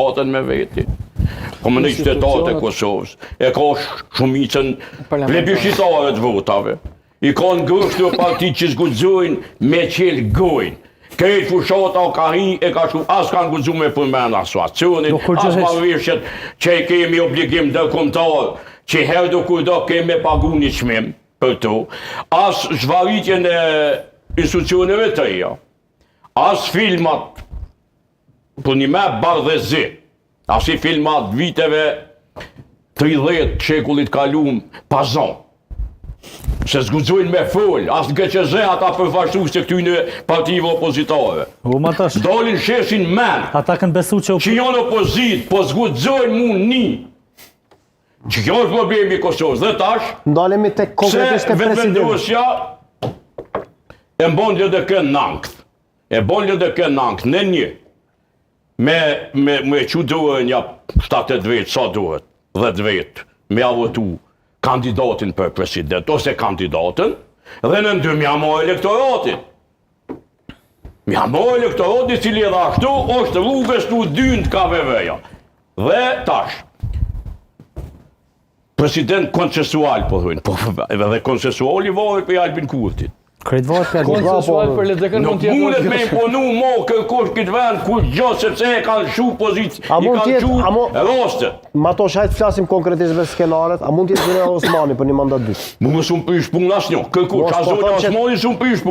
atën me veti. Komë në qytetarët e Kosovës. E ka shumicën plebiscitare të votave. I ka në grështu partit që zgudzojnë me qelë gojnë. Këtë fushata ka hi e ka shumë, as kanë gudzu me përmena situacionin, as marrëveshjet që i kemi obligim ndërkombëtar, që herë do kur do kemi me pagu një çmim për to, as zhvarritjen e institucioneve të reja, as filmat për një me bardhëzi, as i filmat viteve 30 shekullit kalum pazon. Se zgudzojnë me fol, as në QQZ ata përfashtu se këtyne partive opozitare. Dolin sheshin men, ata kanë besu që janë opozit, po zgudzojnë mu një. Që kjo është problemi i Kosovës. Dhe tash, ndalemi tek konkretisht e presidentit. Vendosja e mbon lëdë kënë nankth. E bon lëdë kënë nankth në një. Me që duhet një 7 vetë, sa duhet, 10 vetë, me avotu kandidatin për president, ose kandidatin, dhe në ndë mja mo elektoratin. Mja mo elektoratin, cili edhe ashtu, është rrugës të dynë të KVV-ja. Dhe tash, president koncesual, po thujnë, dhe koncesuali vore për Albin Kurtit. Koncesual për LDK nuk mundet me imponu mo kërkosh këtë vend kur gjatë sepse e kanë shu pozitë, i kanë shu rastet. Ma to shajt flasim konkretisht me skenaret, a mund t'jetë Zonia Osmani për një mandat dytë? Mu më shumë prish punë asnjo, kërkosh, a Zonia Osmani shumë prish punë.